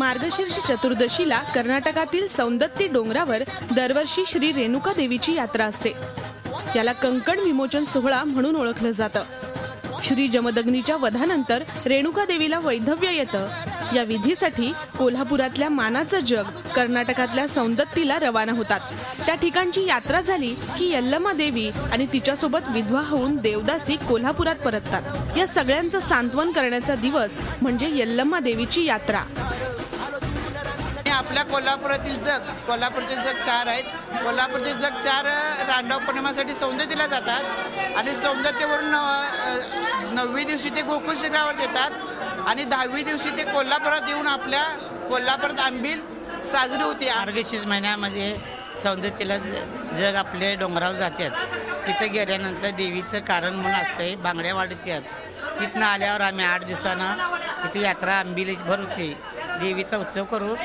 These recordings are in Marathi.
मार्गशीर्ष चतुर्दशीला कर्नाटकातील सौंदत्ती डोंगरावर दरवर्षी श्री रेणुका देवीची यात्रा असते। याला कंकण विमोचन सोहळा म्हणून ओळखलं जातं। श्री जमदग्नीच्या वधानंतर रेणुका देवीला वैधव्य येतं। या विधीसाठी कोल्हापुरातल्या मानाचं जग कर्नाटकातल्या सौंदत्तीला रवाना होतात। त्या ठिकाणची यात्रा झाली की यल्लमा देवी आणि तिच्यासोबत विधवा होऊन देवदासी कोल्हापुरात परततात। या सगळ्यांचं सांत्वन करण्याचा दिवस म्हणजे यल्लमा देवीची यात्रा। आपल्या कोल्हापुरातील कोल्हापूरचे जग 4 आहेत। कोल्हापूरचे जग 4 रांडव पौर्णिमेसाठी सौंदत्तीला जातात आणि सौंदत्तीवरून 9वी दिवशी ते गोकुळ शिखरावर येतात आणि 10वी दिवशी ते कोल्हापुरात येऊन आपल्या कोल्हापुरात आंबील साजरी होते। मार्गशीर्ष महिन्यामध्ये सौंदत्तीला जग आपले डोंगरावर जातात। तिथे गेल्यानंतर देवीचं कारण म्हणून असतंय, बांगड्या वाढतात। तिथनं आल्यावर आम्ही 8 दिवसानं इथे यात्रा आंबील भरवते। देवीचा उत्सव करून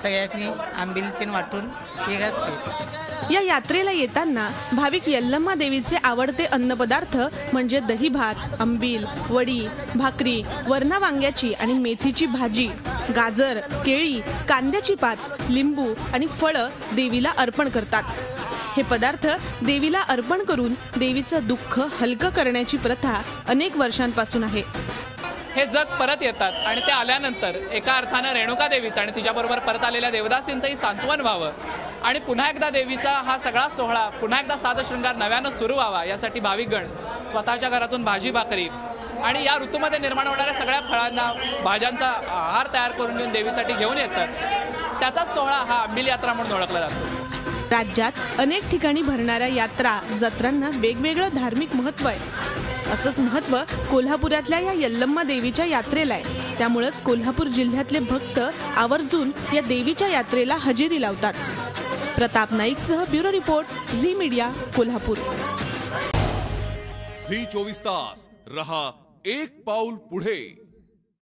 सगळ्यांनी आंबील तीन वाटून एक असते। या यात्रेला येताना भाविक यल्लमा देवीचे आवडते अन्नपदार्थ म्हणजे दही भात, आंबील, वडी, भाकरी, वरणा वांग्याची आणि मेथीची भाजी, गाजर, केळी, कांद्याची पात, लिंबू आणि फळं देवीला अर्पण करतात। हे पदार्थ देवीला अर्पण करून देवीचं दुःख हलकं करण्याची प्रथा अनेक वर्षांपासून आहे। हे जग परत येतात आणि ते आल्यानंतर एका अर्थानं रेणुका देवीचं आणि तिच्याबरोबर परत आलेल्या देवदासींचंही सांत्वन व्हावं आणि पुन्हा एकदा देवीचा हा सगळा सोहळा पुन्हा एकदा साधशृंगार नव्यानं सुरू व्हावा यासाठी भाविकगण स्वतःच्या घरातून भाजी भाकरी आणि या ऋतूमध्ये निर्माण होणाऱ्या सगळ्या फळांना भाज्यांचा आहार तयार करून घेऊन देवीसाठी घेऊन येतात। त्याचाच सोहळा हा आंबील यात्रा म्हणून ओळखला जातो। राज्यात अनेक ठिकाणी भरणाऱ्या यात्रा जत्रांना वेगवेगळं धार्मिक महत्त्व आहे। असंच महत्त्व कोल्हापुरातल्या या यल्लमा देवीच्या यात्रेला आहे। त्यामुळेच कोल्हापूर जिल्ह्यातले भक्त आवर्जून या देवीच्या यात्रेला हजेरी लावतात। प्रताप नाईकसह bureau report, Zee media, Kolhapur. Zee 24 तास रहा एक पाऊल पुढे।